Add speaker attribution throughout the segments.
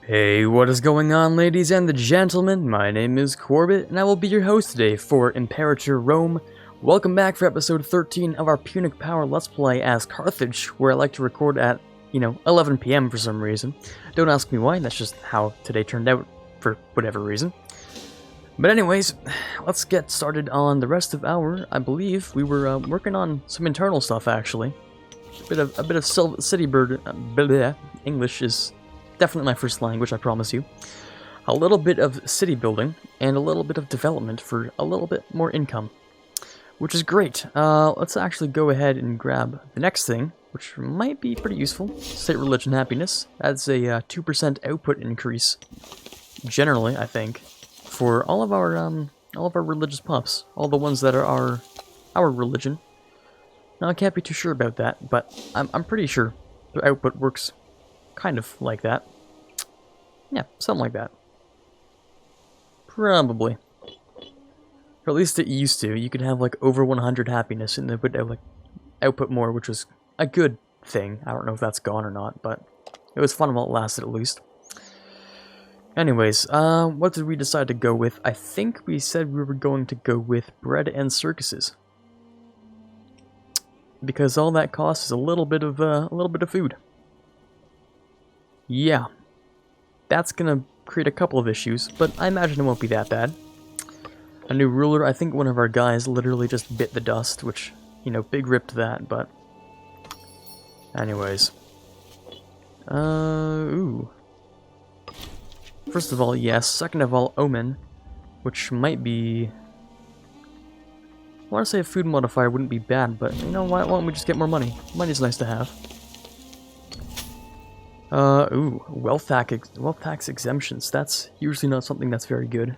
Speaker 1: Hey, what is going on, ladies and the gentlemen? My name is Quarbit, and I will be your host today for Imperator Rome. Welcome back for episode 13 of our Punic Power Let's Play as Carthage, where I like to record at, 11 PM for some reason. Don't ask me why, that's just how today turned out, for whatever reason. But anyways, let's get started on the rest of our, I believe, we were working on some internal stuff, actually. A bit of city bird, English is definitely my first language, I promise you. A little bit of city building, and a little bit of development for a little bit more income. Which is great. Let's actually go ahead and grab the next thing, which might be pretty useful. State Religion Happiness. That's a 2% output increase, generally, I think, for all of our religious pups. All the ones that are our religion. Now, I can't be too sure about that, but I'm pretty sure the output works kind of like that. Yeah, something like that. Probably. Or at least it used to. You could have like over 100 happiness and it would like output more, which was a good thing. I don't know if that's gone or not, but it was fun while it lasted at least. Anyways, what did we decide to go with? I think we said we were going to go with bread and circuses. Because all that costs is a little bit of food. Yeah, that's gonna create a couple of issues, but I imagine it won't be that bad. A new ruler, I think one of our guys literally just bit the dust, which, big rip to that, but... Anyways. Ooh. First of all, yes. Second of all, Omen, which might be... I want to say a food modifier wouldn't be bad, but, why don't we just get more money? Money's nice to have. Ooh, wealth tax exemptions. That's usually not something that's very good.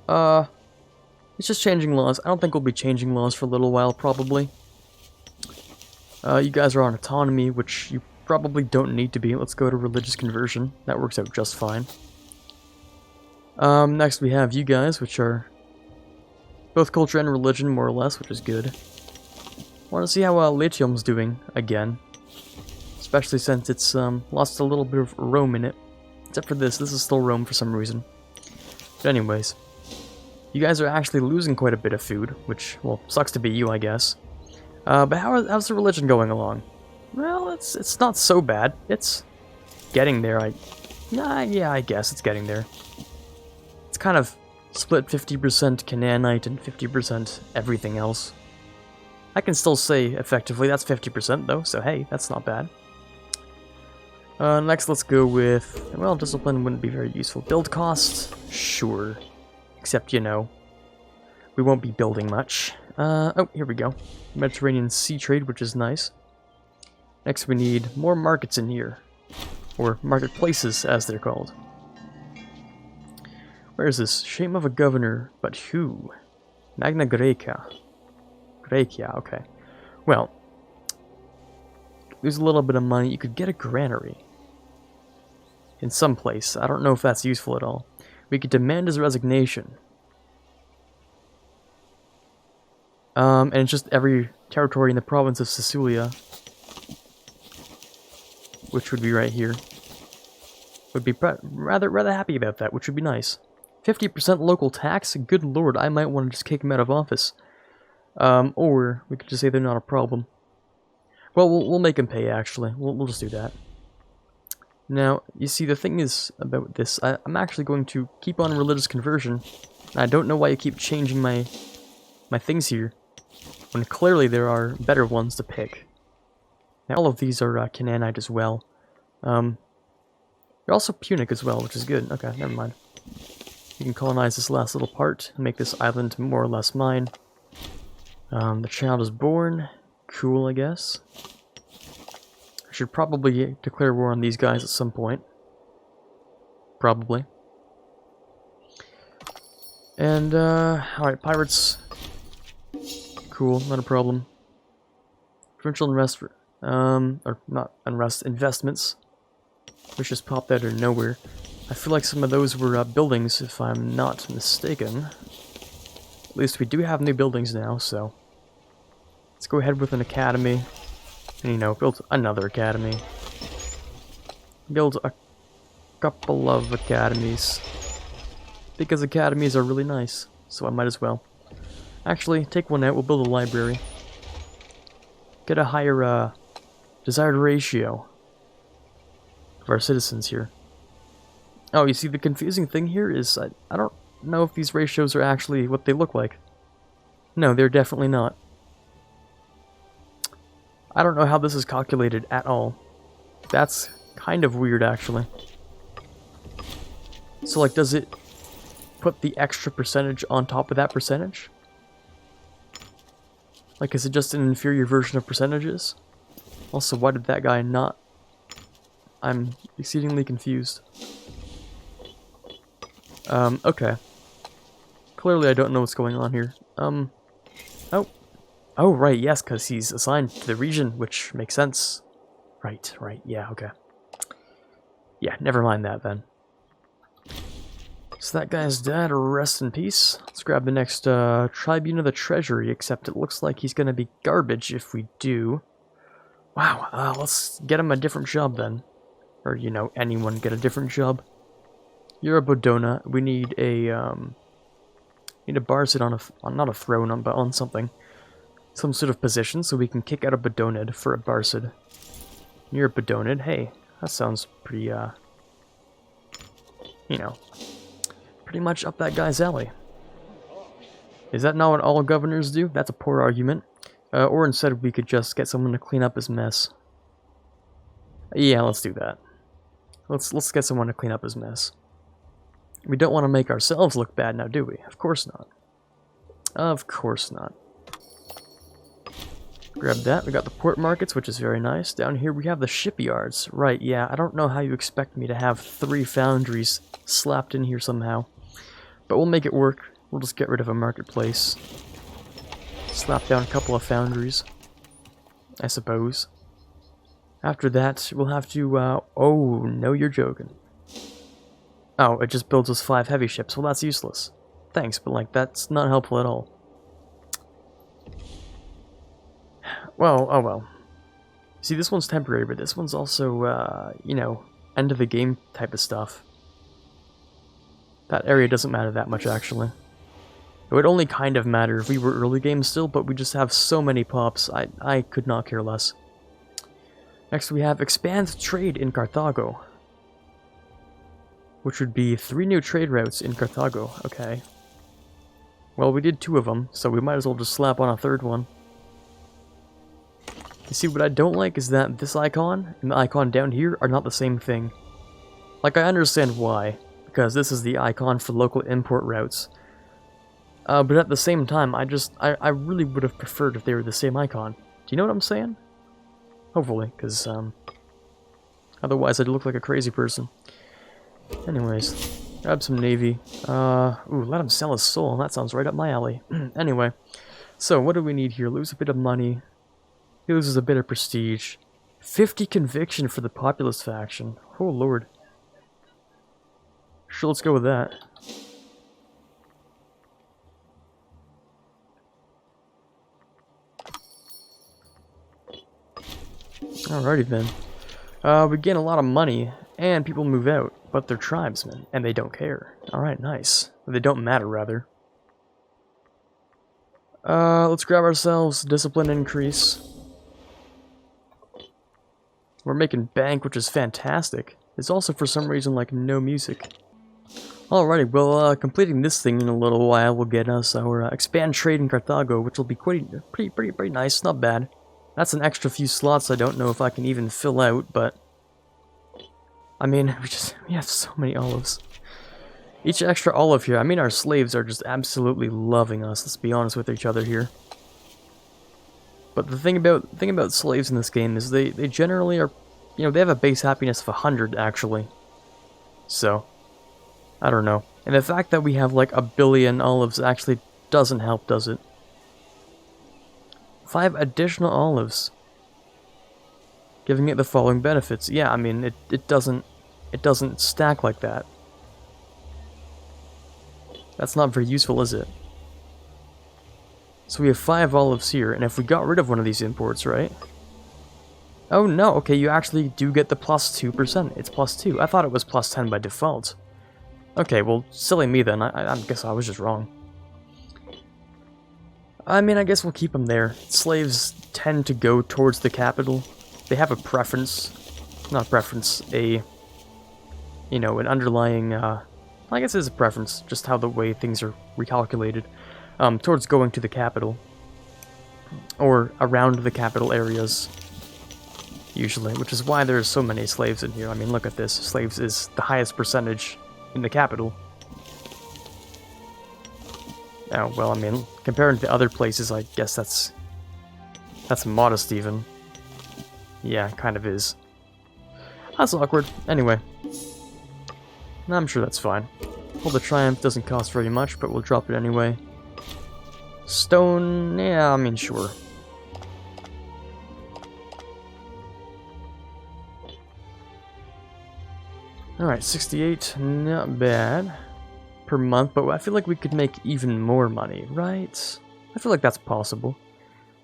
Speaker 1: It's just changing laws. I don't think we'll be changing laws for a little while, probably. You guys are on autonomy, which you probably don't need to be. Let's go to religious conversion. That works out just fine. Next we have you guys, which are both culture and religion, more or less, which is good. Want to see how Latium's doing again. Especially since it's lost a little bit of Rome in it. Except for this is still Rome for some reason. But anyways, you guys are actually losing quite a bit of food, which, well, sucks to be you, I guess. But how's the religion going along? Well, it's not so bad. It's getting there. Yeah, I guess it's getting there. It's kind of split 50% Canaanite and 50% everything else. I can still say effectively that's 50% though, so hey, that's not bad. Next, let's go with, well, discipline wouldn't be very useful. Build costs? Sure. Except, we won't be building much. Oh, here we go. Mediterranean sea trade, which is nice. Next, we need more markets in here. Or marketplaces, as they're called. Where is this? Shame of a governor, but who? Magna Graecia. Graecia, okay. Well, lose a little bit of money. You could get a granary. In some place. I don't know if that's useful at all. We could demand his resignation. And it's just every territory in the province of Sicilia, which would be right here, would be rather happy about that, which would be nice. 50% local tax? Good lord, I might want to just kick him out of office. Or we could just say they're not a problem. Well, we'll make him pay, actually. We'll just do that. Now, you see, the thing is about this, I'm actually going to keep on religious conversion. I don't know why you keep changing my things here, when clearly there are better ones to pick. Now, all of these are Canaanite as well. They're also Punic as well, which is good. Okay, never mind. You can colonize this last little part and make this island more or less mine. The child is born. Cool, I guess. I should probably declare war on these guys at some point. Probably. And, alright, pirates. Cool, not a problem. Provincial unrest, or not unrest, investments. Which just popped out of nowhere. I feel like some of those were buildings, if I'm not mistaken. At least we do have new buildings now, so... Let's go ahead with an academy. And, build another academy. build a couple of academies. Because academies are really nice, so I might as well. Actually, take one out, we'll build a library. Get a higher, desired ratio of our citizens here. Oh, you see, the confusing thing here is I don't know if these ratios are actually what they look like. No, they're definitely not. I don't know how this is calculated at all. That's kind of weird, actually. So, like, does it put the extra percentage on top of that percentage? Like, is it just an inferior version of percentages? Also, why did that guy not... I'm exceedingly confused. Okay. Clearly I don't know what's going on here. Oh. Oh, right, yes, because he's assigned to the region, which makes sense. Right, yeah, okay. Yeah, never mind that, then. So that guy's dead, rest in peace. Let's grab the next, Tribune of the Treasury, except it looks like he's gonna be garbage if we do. Wow, let's get him a different job, then. Or, you know, anyone get a different job. You're a Bodona. We need a Barsid on not a throne, but on something. Some sort of position, so we can kick out a Bodonid for a Barsid. You're a Bodonid. Hey, that sounds pretty, you know, pretty much up that guy's alley. Is that not what all governors do? That's a poor argument. Or instead we could just get someone to clean up his mess. Yeah, let's do that. Let's get someone to clean up his mess. We don't want to make ourselves look bad now, do we? Of course not. Of course not. Grab that. We got the port markets, which is very nice. Down here we have the shipyards. Right, yeah, I don't know how you expect me to have 3 foundries slapped in here somehow. But we'll make it work. We'll just get rid of a marketplace. Slap down a couple of foundries, I suppose. After that, we'll have to, oh, no, you're joking. Oh, it just builds us 5 heavy ships. Well, that's useless. Thanks, but, like, that's not helpful at all. Well, oh well. See, this one's temporary, but this one's also, you know, end of the game type of stuff. That area doesn't matter that much, actually. It would only kind of matter if we were early game still, but we just have so many pops, I could not care less. Next we have expand trade in Carthago, which would be 3 new trade routes in Carthago. Okay. Well, we did 2 of them, so we might as well just slap on a 3rd one. You see, what I don't like is that this icon and the icon down here are not the same thing. Like, I understand why, because this is the icon for local import routes. But at the same time, I really would have preferred if they were the same icon. Do you know what I'm saying? Hopefully, because, otherwise I'd look like a crazy person. Anyways, grab some navy. Ooh, let him sell his soul. That sounds right up my alley. Anyway, so what do we need here? Lose a bit of money. He loses a bit of prestige. 50 conviction for the populist faction. Oh, lord. Sure, let's go with that. Alrighty then. We gain a lot of money, and people move out, but they're tribesmen, and they don't care. Alright, nice. They don't matter, rather. Let's grab ourselves discipline increase. We're making bank, which is fantastic. There's also, for some reason, like, no music. Alrighty, well, completing this thing in a little while will get us our expand trade in Carthago, which will be pretty nice, not bad. That's an extra few slots I don't know if I can even fill out, but... I mean, we have so many olives. Each extra olive here, I mean, our slaves are just absolutely loving us, let's be honest with each other here. But the thing about slaves in this game is they generally are, you know, they have a base happiness of 100, actually. So, I don't know. And the fact that we have like 1 billion olives actually doesn't help, does it? 5 additional olives. Giving it the following benefits. Yeah, I mean, it doesn't stack like that. That's not very useful, is it? So we have 5 olives here, and if we got rid of one of these imports, right? Oh no, okay, you actually do get the plus 2%. It's plus 2. I thought it was plus 10 by default. Okay, well, silly me then. I guess I was just wrong. I mean, I guess we'll keep them there. Slaves tend to go towards the capital. They have a preference. Not preference, a... You know, an underlying, I guess it's a preference, just how the way things are recalculated, towards going to the capital. Or around the capital areas, usually, which is why there's so many slaves in here. I mean, look at this. Slaves is the highest percentage in the capital. Oh, well, I mean, compared to other places, I guess that's modest, even. Yeah, kind of is. That's awkward. Anyway. I'm sure that's fine. Well, the Triumph doesn't cost very much, but we'll drop it anyway. Stone, yeah, I mean, sure. Alright, 68, not bad. Per month, but I feel like we could make even more money, right? I feel like that's possible.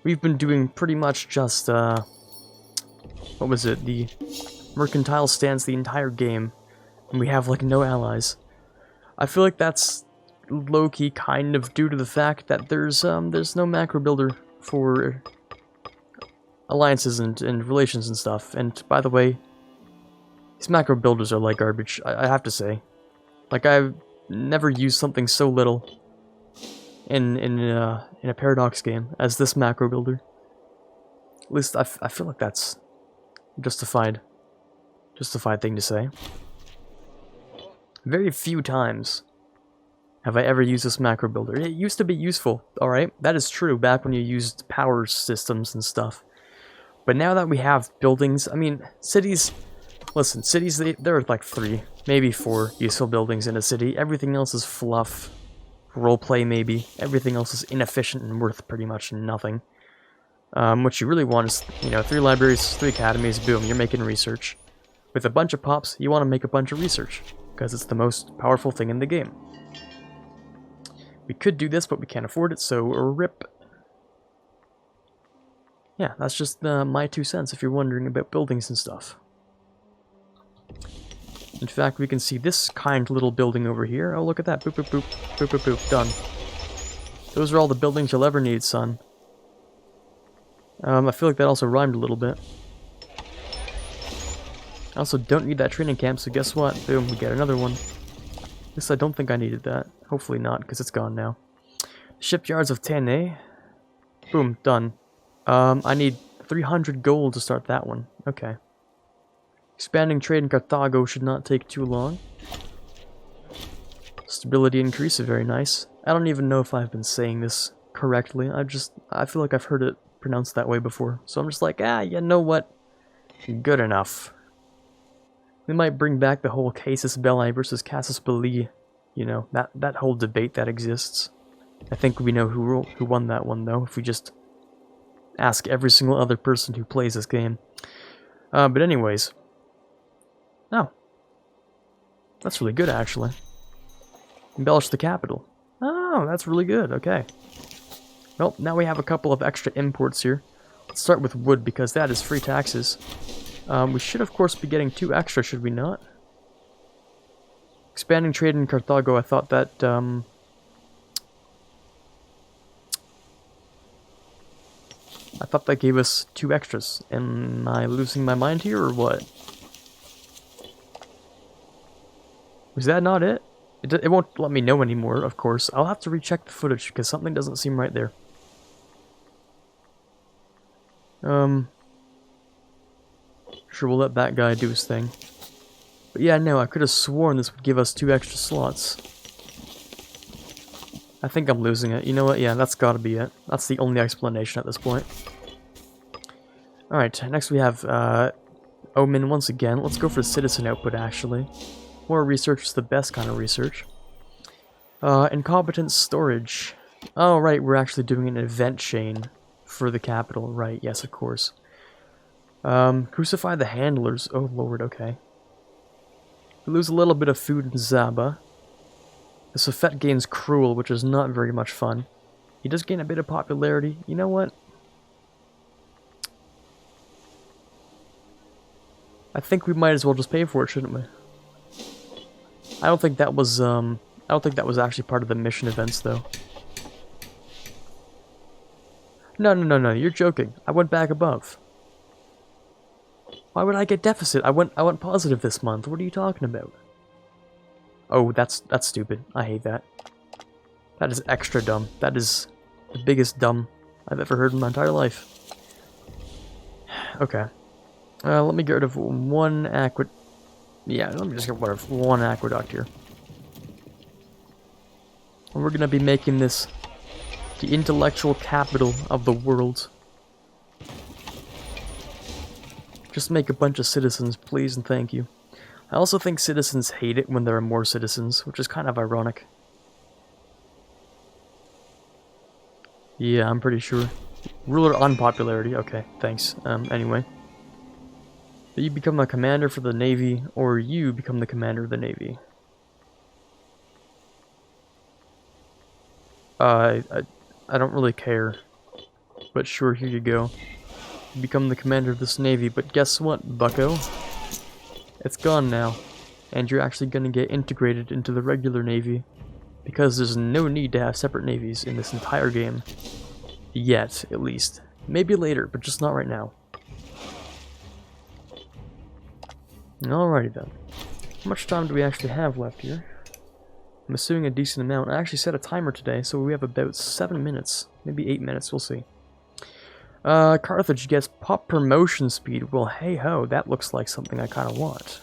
Speaker 1: We've been doing pretty much just, what was it? The mercantile stance the entire game. And we have, like, no allies. I feel like that's low-key kind of due to the fact that there's no macro builder for alliances and relations and stuff. And, by the way, these macro builders are like garbage, I have to say. Like, I've never used something so little in a Paradox game as this macro builder. At least, I feel like that's justified thing to say. Very few times have I ever used this macro builder. It used to be useful, alright? That is true, back when you used power systems and stuff. But now that we have buildings, I mean, cities... Listen, cities, there are like 3, maybe 4 useful buildings in a city. Everything else is fluff. Roleplay, maybe. Everything else is inefficient and worth pretty much nothing. What you really want is, you know, 3 libraries, 3 academies, boom, you're making research. With a bunch of pops, you want to make a bunch of research, because it's the most powerful thing in the game. We could do this, but we can't afford it, so rip. Yeah, that's just my 2 cents if you're wondering about buildings and stuff. In fact, we can see this kind little building over here. Oh, look at that. Boop, boop, boop. Boop, boop, boop. Done. Those are all the buildings you'll ever need, son. I feel like that also rhymed a little bit. I also don't need that training camp, so guess what? Boom, we get another one. At least I don't think I needed that. Hopefully not, because it's gone now. Shipyards of Tene. Boom, done. I need 300 gold to start that one. Okay. Expanding trade in Carthago should not take too long. Stability increase is very nice. I don't even know if I've been saying this correctly. I feel like I've heard it pronounced that way before. So I'm just like, you know what? Good enough. We might bring back the whole Casus Belli versus Casus Belli, you know, that whole debate that exists. I think we know who won that one, though, if we just ask every single other person who plays this game. But anyways. Oh. That's really good, actually. Embellish the capital. Oh, that's really good, okay. Well, now we have a couple of extra imports here. Let's start with wood, because that is free taxes. We should, of course, be getting 2 extra, should we not? Expanding trade in Carthago, I thought that, I thought that gave us 2 extras. Am I losing my mind here, or what? Was that not it? It won't let me know anymore, of course. I'll have to recheck the footage, because something doesn't seem right there. Sure, we'll let that guy do his thing. But yeah, no, I could have sworn this would give us 2 extra slots. I think I'm losing it. You know what? Yeah, that's gotta be it. That's the only explanation at this point. Alright, next we have, Omen once again. Let's go for citizen output, actually. More research is the best kind of research. Incompetent storage. Oh, right, we're actually doing an event chain for the capital. Right, yes, of course. Crucify the handlers. Oh, lord, okay. We lose a little bit of food in Zaba. The Sophet gains Cruel, which is not very much fun. He does gain a bit of popularity. You know what? I think we might as well just pay for it, shouldn't we? I don't think that was actually part of the mission events, though. No, you're joking. I went back above. Why would I get deficit? I went positive this month. What are you talking about? Oh, that's stupid. I hate that. That is extra dumb. That is the biggest dumb I've ever heard in my entire life. Okay. Let me get rid of one aqueduct. Yeah, let me just get rid of one aqueduct here. And we're gonna be making this the intellectual capital of the world. Just make a bunch of citizens, please and thank you. I also think citizens hate it when there are more citizens, which is kind of ironic. Yeah, I'm pretty sure. Ruler unpopularity, okay, thanks. Anyway. You become a commander for the Navy, or you become the commander of the Navy. I don't really care. But sure, here you go. You become the commander of this Navy, but guess what, bucko? It's gone now. And you're actually gonna get integrated into the regular Navy. Because there's no need to have separate navies in this entire game. Yet, at least. Maybe later, but just not right now. Alrighty then. How much time do we actually have left here? I'm assuming a decent amount. I actually set a timer today, so we have about 7 minutes. Maybe 8 minutes, we'll see. Carthage gets pop promotion speed. Well, hey ho, that looks like something I kind of want.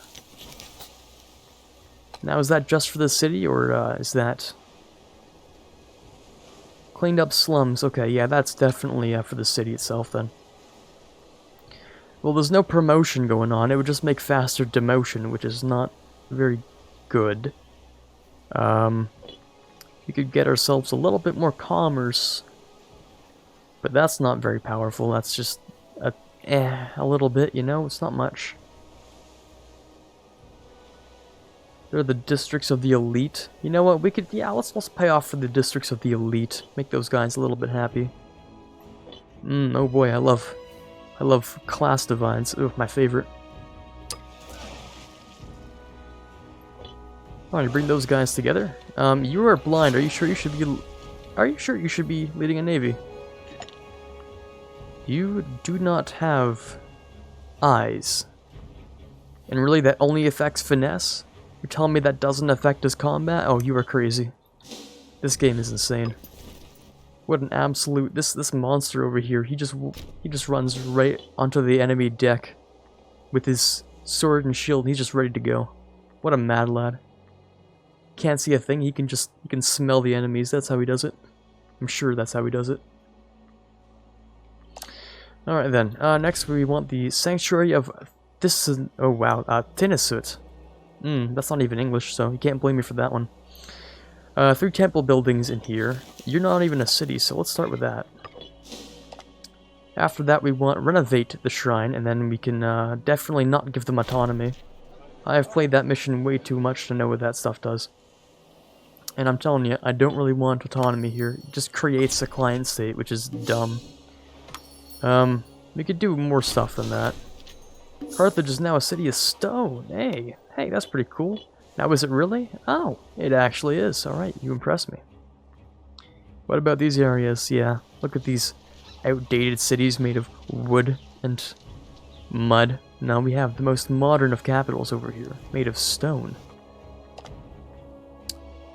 Speaker 1: Now, is that just for the city, or is that... Cleaned up slums. Okay, yeah, that's definitely for the city itself then. Well, there's no promotion going on. It would just make faster demotion, which is not very good. We could get ourselves a little bit more commerce. But that's not very powerful. That's just a little bit, you know? It's not much. They're the districts of the elite. You know what? We could, yeah, let's pay off for the districts of the elite. Make those guys a little bit happy. Oh boy, I love class divides. Ooh, my favorite. Oh, you bring those guys together? You are blind. Are you sure you should be leading a navy? You do not have eyes. And really, that only affects finesse? You're telling me that doesn't affect his combat? Oh, you are crazy. This game is insane. What an absolute... This monster over here, he just runs right onto the enemy deck with his sword and shield, and he's just ready to go. What a mad lad. Can't see a thing, he can smell the enemies. That's how he does it. I'm sure that's how he does it. Alright then, next we want the Sanctuary of... This is... Oh wow, Tinnisut. That's not even English, so you can't blame me for that one. 3 temple buildings in here. You're not even a city, so let's start with that. After that we want renovate the shrine, and then we can definitely not give them autonomy. I have played that mission way too much to know what that stuff does. And I'm telling you, I don't really want autonomy here. It just creates a client state, which is dumb. We could do more stuff than that. Carthage is now a city of stone. Hey, that's pretty cool. Now, is it really? Oh, it actually is. Alright, you impress me. What about these areas? Yeah, look at these outdated cities made of wood and mud. Now we have the most modern of capitals over here, made of stone.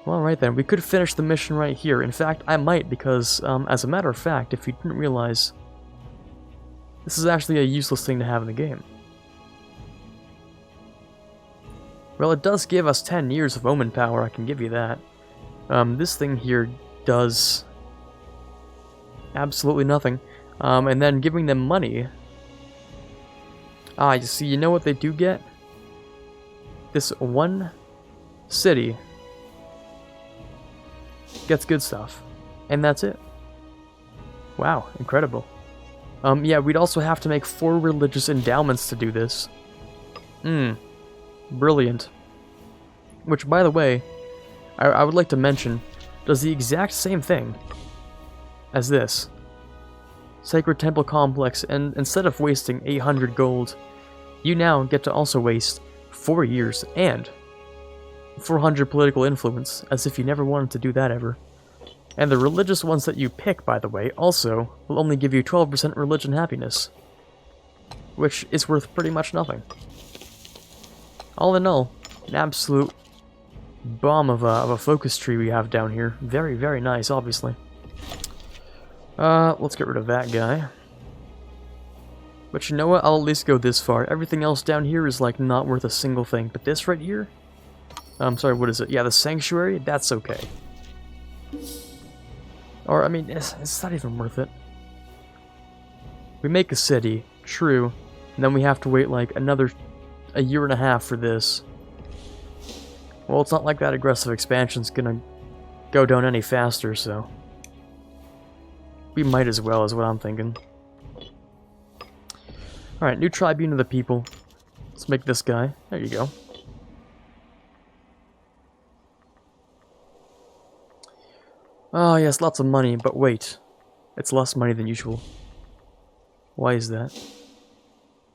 Speaker 1: Well, alright then, we could finish the mission right here. In fact, I might, because, as a matter of fact, if you didn't realize, this is actually a useless thing to have in the game. Well, it does give us 10 years of omen power, I can give you that. This thing here does absolutely nothing. And then giving them money. You see, you know what they do get? This one city gets good stuff. And that's it. Wow, incredible. Yeah, we'd also have to make 4 religious endowments to do this. Brilliant. Which, by the way, I would like to mention, does the exact same thing as this. Sacred Temple Complex, and instead of wasting 800 gold you now get to also waste 4 years and 400 political influence, as if you never wanted to do that ever. And the religious ones that you pick, by the way, also will only give you 12% religion happiness, which is worth pretty much nothing. All in all, an absolute bomb of a focus tree we have down here. Very, very nice, obviously. Let's get rid of that guy. But you know what? I'll at least go this far. Everything else down here is, like, not worth a single thing. But this right here? I'm sorry, what is it? Yeah, the sanctuary? That's okay. Or, I mean, it's not even worth it. We make a city, true, and then we have to wait, like, a year and a half for this. Well, it's not like that aggressive expansion's gonna go down any faster, so... we might as well, is what I'm thinking. Alright, new tribune of the people. Let's make this guy. There you go. Oh, yes, lots of money, but wait. It's less money than usual. Why is that?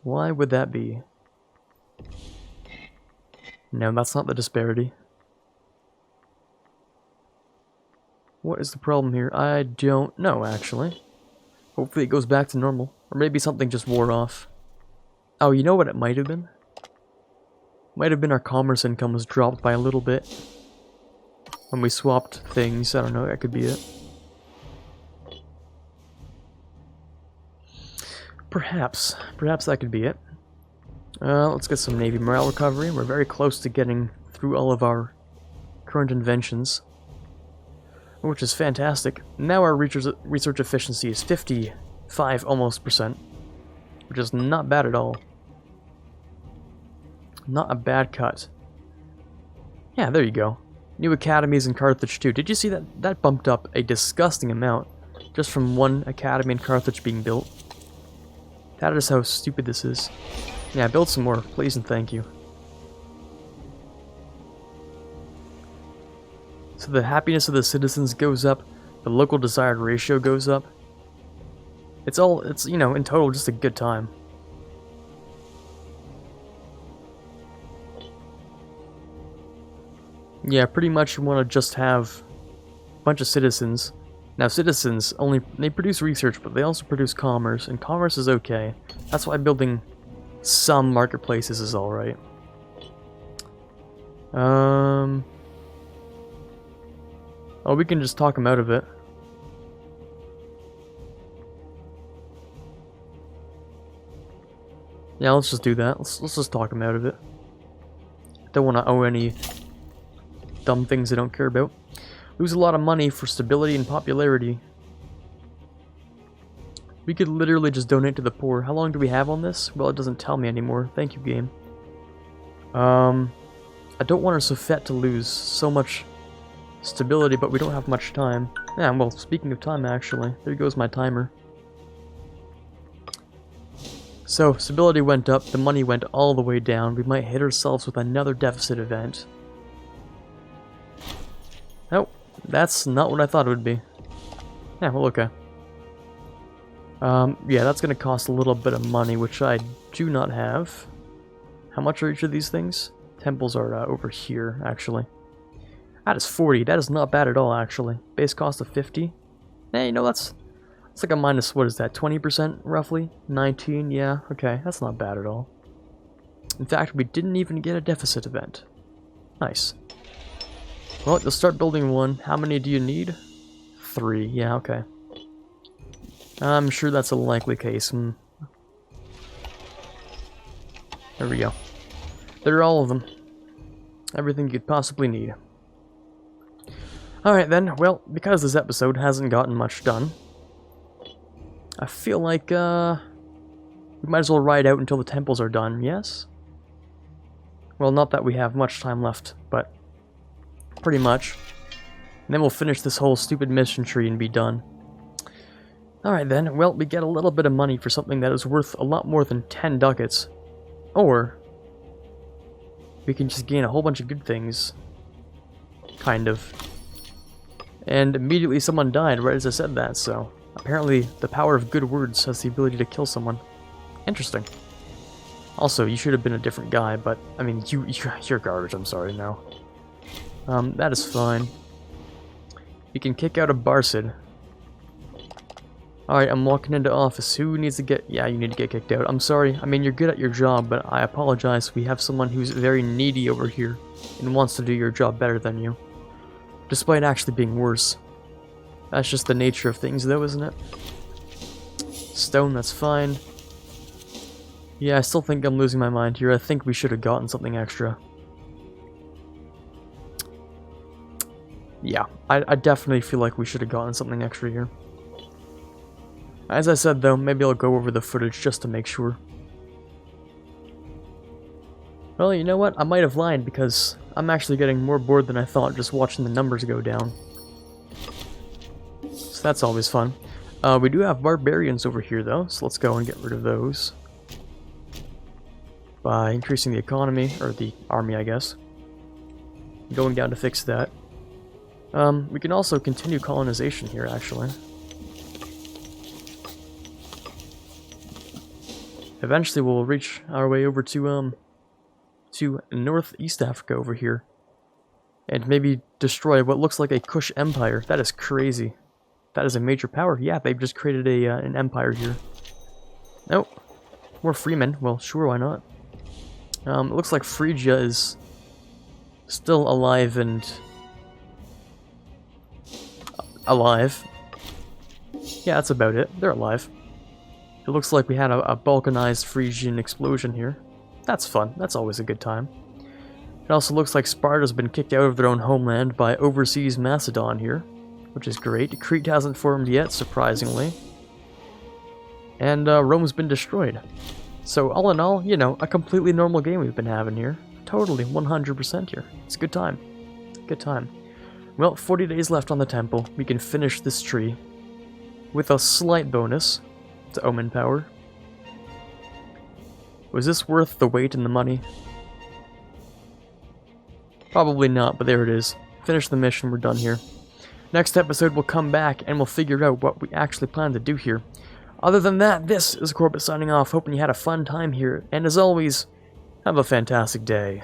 Speaker 1: Why would that be? No, that's not the disparity. What is the problem here? I don't know, actually. Hopefully it goes back to normal. Or maybe something just wore off. Oh, you know what it might have been? Might have been our commerce income was dropped by a little bit. When we swapped things, I don't know, that could be it. Perhaps that could be it. Let's get some Navy morale recovery. We're very close to getting through all of our current inventions, which is fantastic. Now our research efficiency is 55 almost %, which is not bad at all. Not a bad cut. Yeah, there you go. New academies in Carthage too. Did you see that? That bumped up a disgusting amount just from one academy in Carthage being built. That is how stupid this is. Yeah, build some more, please and thank you. So the happiness of the citizens goes up, the local desired ratio goes up. It's, you know, in total just a good time. Yeah, pretty much you want to just have a bunch of citizens. Now citizens they produce research, but they also produce commerce, and commerce is okay. That's why building some marketplaces is alright. Oh, we can just talk them out of it. Yeah, let's just do that. Let's just talk them out of it. Don't want to owe any dumb things they don't care about. Lose a lot of money for stability and popularity. We could literally just donate to the poor. How long do we have on this? Well, it doesn't tell me anymore. Thank you, game. I don't want our Sophet to lose so much stability, but we don't have much time. Yeah, well, speaking of time, actually, there goes my timer. So, stability went up, the money went all the way down. We might hit ourselves with another deficit event. Oh, that's not what I thought it would be. Yeah, well, okay. Yeah, that's gonna cost a little bit of money, which I do not have. How much are each of these things? Temples are over here, actually. That is 40. That is not bad at all, actually. Base cost of 50. Hey, you know, that's like a minus, what is that, 20% roughly? 19, yeah, okay, that's not bad at all. In fact, we didn't even get a deficit event. Nice. Well, you'll start building one. How many do you need? 3, yeah, okay. I'm sure that's a likely case. There we go. There are all of them. Everything you could possibly need. Alright then, well, because this episode hasn't gotten much done, I feel like, we might as well ride out until the temples are done, yes? Well, not that we have much time left, but pretty much. And then we'll finish this whole stupid mission tree and be done. Alright then, well, we get a little bit of money for something that is worth a lot more than 10 ducats. Or we can just gain a whole bunch of good things. Kind of. And immediately someone died right as I said that, so apparently the power of good words has the ability to kill someone. Interesting. Also, you should have been a different guy, but, I mean, you're garbage, I'm sorry, no. That is fine. You can kick out a Barcid. Alright, I'm walking into office. Who needs to get... Yeah, you need to get kicked out. I'm sorry. I mean, you're good at your job, but I apologize. We have someone who's very needy over here and wants to do your job better than you. Despite actually being worse. That's just the nature of things, though, isn't it? Stone, that's fine. Yeah, I still think I'm losing my mind here. I think we should have gotten something extra. Yeah, I definitely feel like we should have gotten something extra here. As I said, though, maybe I'll go over the footage just to make sure. Well, you know what? I might have lied because I'm actually getting more bored than I thought just watching the numbers go down. So that's always fun. We do have barbarians over here, though, so let's go and get rid of those. By increasing the economy, or the army, I guess. Going down to fix that. We can also continue colonization here, actually. Eventually we'll reach our way over to Northeast Africa over here. And maybe destroy what looks like a Kush Empire. That is crazy. That is a major power. Yeah, they've just created an empire here. Nope. More freemen. Well, sure, why not? It looks like Phrygia is still alive and... alive. Yeah, that's about it. They're alive. It looks like we had a balkanized Phrygian explosion here. That's fun. That's always a good time. It also looks like Sparta's been kicked out of their own homeland by overseas Macedon here, which is great. Crete hasn't formed yet, surprisingly. And Rome's been destroyed. So all in all, you know, a completely normal game we've been having here. Totally, 100% here. It's a good time. Good time. Well, 40 days left on the temple. We can finish this tree with a slight bonus to Omen power. Was this worth the weight and the money? Probably not, but there it is. Finish the mission, we're done here. Next episode we'll come back and we'll figure out what we actually plan to do here. Other than that, this is Quarbit signing off, hoping you had a fun time here, and as always, have a fantastic day.